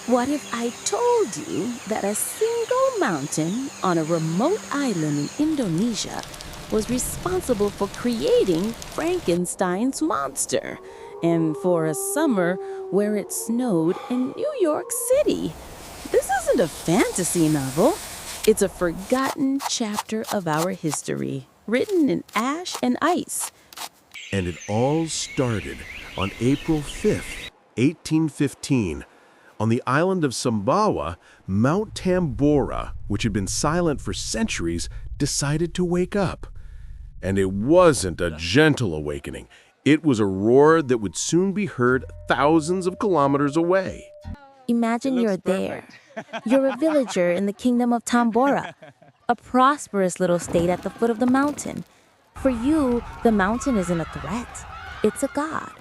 What if I told you that a single mountain on a remote island in Indonesia was responsible for creating Frankenstein's monster, and for a summer where it snowed in New York City? This isn't a fantasy novel. It's a forgotten chapter of our history, written in ash and ice. And it all started on April 5th, 1815. On the island of Sumbawa, Mount Tambora, which had been silent for centuries, decided to wake up. And it wasn't a gentle awakening. It was a roar that would soon be heard thousands of kilometers away. Imagine you're there. You're a villager in the Kingdom of Tambora, a prosperous little state at the foot of the mountain. For you, the mountain isn't a threat. It's a god.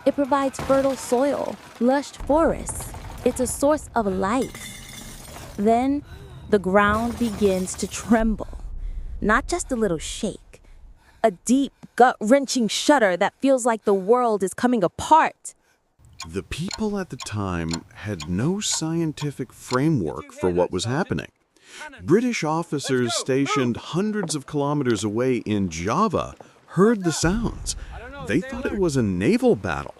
It provides fertile soil, lush forests. It's a source of life. Then, the ground begins to tremble. Not just a little shake. A deep, gut-wrenching shudder that feels like the world is coming apart. The people at the time had no scientific framework for what was happening. British officers stationed hundreds of kilometers away in Java heard the sounds. They thought it was a naval battle.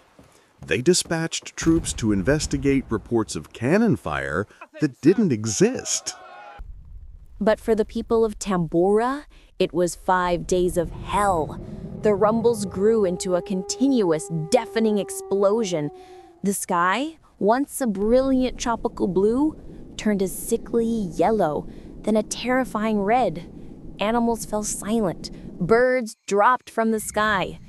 They dispatched troops to investigate reports of cannon fire that didn't exist. But for the people of Tambora, it was 5 days of hell. The rumbles grew into a continuous, deafening explosion. The sky, once a brilliant tropical blue, turned a sickly yellow, then a terrifying red. Animals fell silent. Birds dropped from the sky.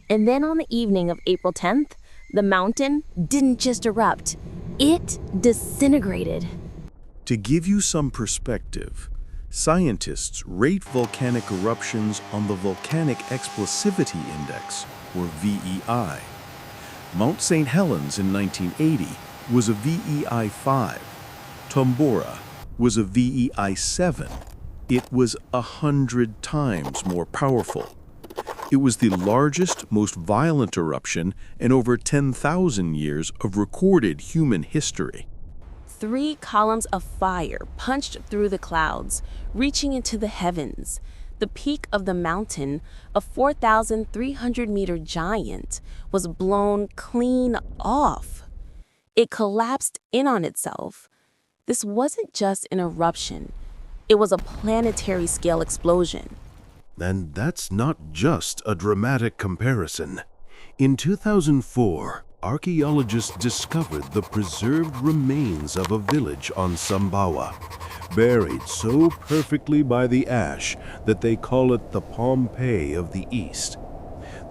And then on the evening of April 10th, the mountain didn't just erupt. It disintegrated. To give you some perspective, scientists rate volcanic eruptions on the Volcanic Explosivity Index, or VEI. Mount St. Helens in 1980 was a VEI 5. Tambora was a VEI 7. It was 100 times more powerful. It was the largest, most violent eruption in over 10,000 years of recorded human history. 3 columns of fire punched through the clouds, reaching into the heavens. The peak of the mountain, a 4,300-meter giant, was blown clean off. It collapsed in on itself. This wasn't just an eruption. It was a planetary-scale explosion. And that's not just a dramatic comparison. In 2004, archaeologists discovered the preserved remains of a village on Sumbawa, buried so perfectly by the ash that they call it the Pompeii of the East.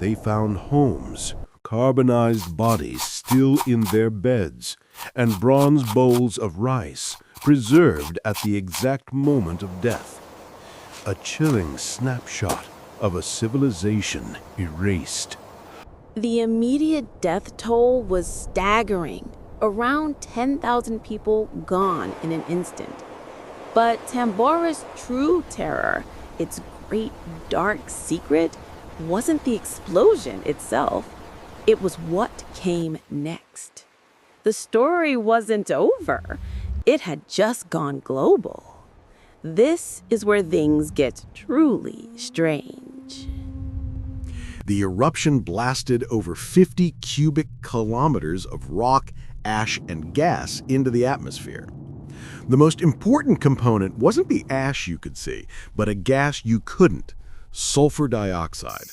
They found homes, carbonized bodies still in their beds, and bronze bowls of rice preserved at the exact moment of death. A chilling snapshot of a civilization erased. The immediate death toll was staggering. Around 10,000 people gone in an instant. But Tambora's true terror, its great dark secret, wasn't the explosion itself. It was what came next. The story wasn't over. It had just gone global. This is where things get truly strange. The eruption blasted over 50 cubic kilometers of rock, ash, and gas into the atmosphere. The most important component wasn't the ash you could see, but a gas you couldn't, sulfur dioxide.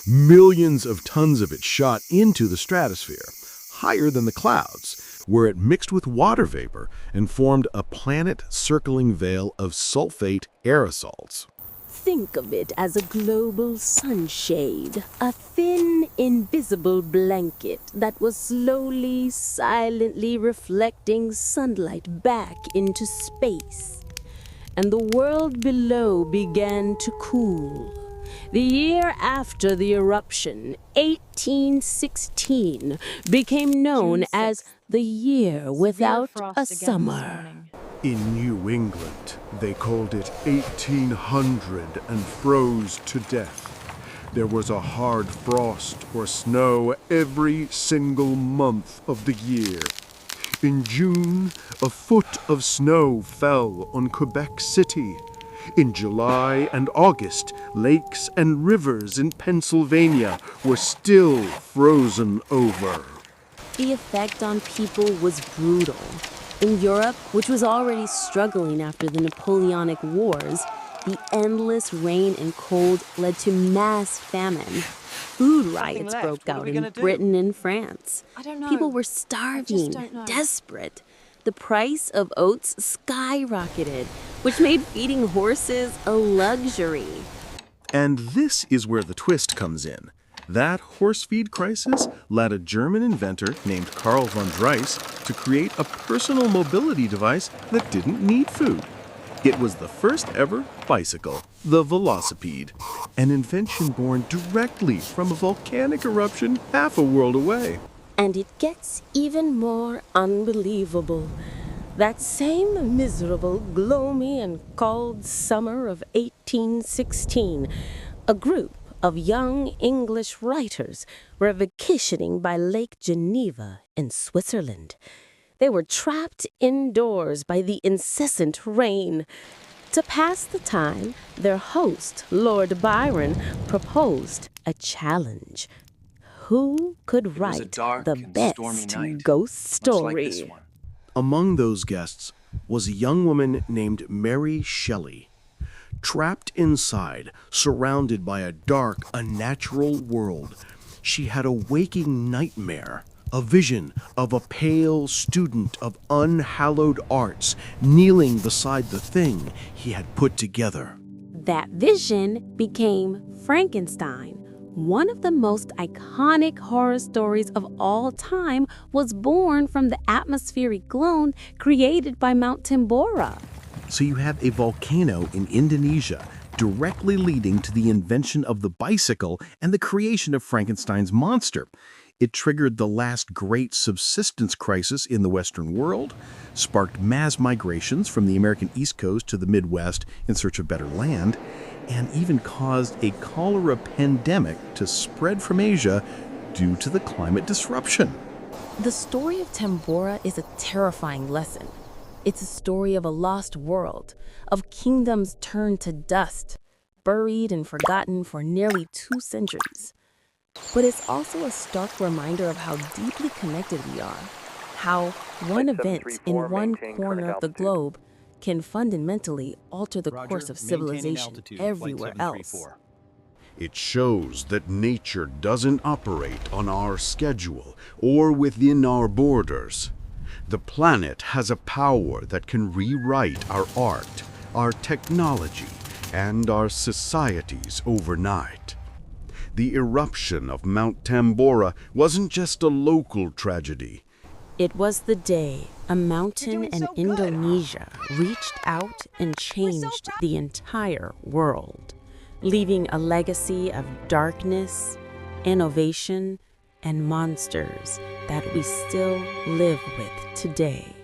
Millions of tons of it shot into the stratosphere, higher than the clouds, where it mixed with water vapor and formed a planet-circling veil of sulfate aerosols. Think of it as a global sunshade, a thin, invisible blanket that was slowly, silently reflecting sunlight back into space. And the world below began to cool. The year after the eruption, 1816, became known as the year without a summer. In New England, they called it 1800 and froze to death. There was a hard frost or snow every single month of the year. In June, a foot of snow fell on Quebec City. In July and August, lakes and rivers in Pennsylvania were still frozen over. The effect on people was brutal. In Europe, which was already struggling after the Napoleonic Wars, the endless rain and cold led to mass famine. Food riots broke out in Britain and France. I don't know. People were I just starving, don't know. desperate. The price of oats skyrocketed, which made feeding horses a luxury. And this is where the twist comes in. That horse feed crisis led a German inventor named Karl von Drais to create a personal mobility device that didn't need food. It was the first ever bicycle, the velocipede, an invention born directly from a volcanic eruption half a world away. And it gets even more unbelievable. That same miserable, gloomy, and cold summer of 1816, a group of young English writers were vacationing by Lake Geneva in Switzerland. They were trapped indoors by the incessant rain. To pass the time, their host, Lord Byron, proposed a challenge. Who could write the best ghost story? Among those guests was a young woman named Mary Shelley. Trapped inside, surrounded by a dark, unnatural world, she had a waking nightmare, a vision of a pale student of unhallowed arts kneeling beside the thing he had put together. That vision became Frankenstein. One of the most iconic horror stories of all time was born from the atmospheric glow created by Mount Tambora. So you have a volcano in Indonesia directly leading to the invention of the bicycle and the creation of Frankenstein's monster. It triggered the last great subsistence crisis in the Western world, sparked mass migrations from the American East Coast to the Midwest in search of better land, and even caused a cholera pandemic to spread from Asia due to the climate disruption. The story of Tambora is a terrifying lesson. It's a story of a lost world, of kingdoms turned to dust, buried and forgotten for nearly 2 centuries. But it's also a stark reminder of how deeply connected we are, how one event in one corner of the globe can fundamentally alter the course of civilization everywhere else. It shows that nature doesn't operate on our schedule or within our borders. The planet has a power that can rewrite our art, our technology, and our societies overnight. The eruption of Mount Tambora wasn't just a local tragedy. It was the day a mountain in Indonesia reached out and changed the entire world, leaving a legacy of darkness, innovation, and monsters that we still live with today.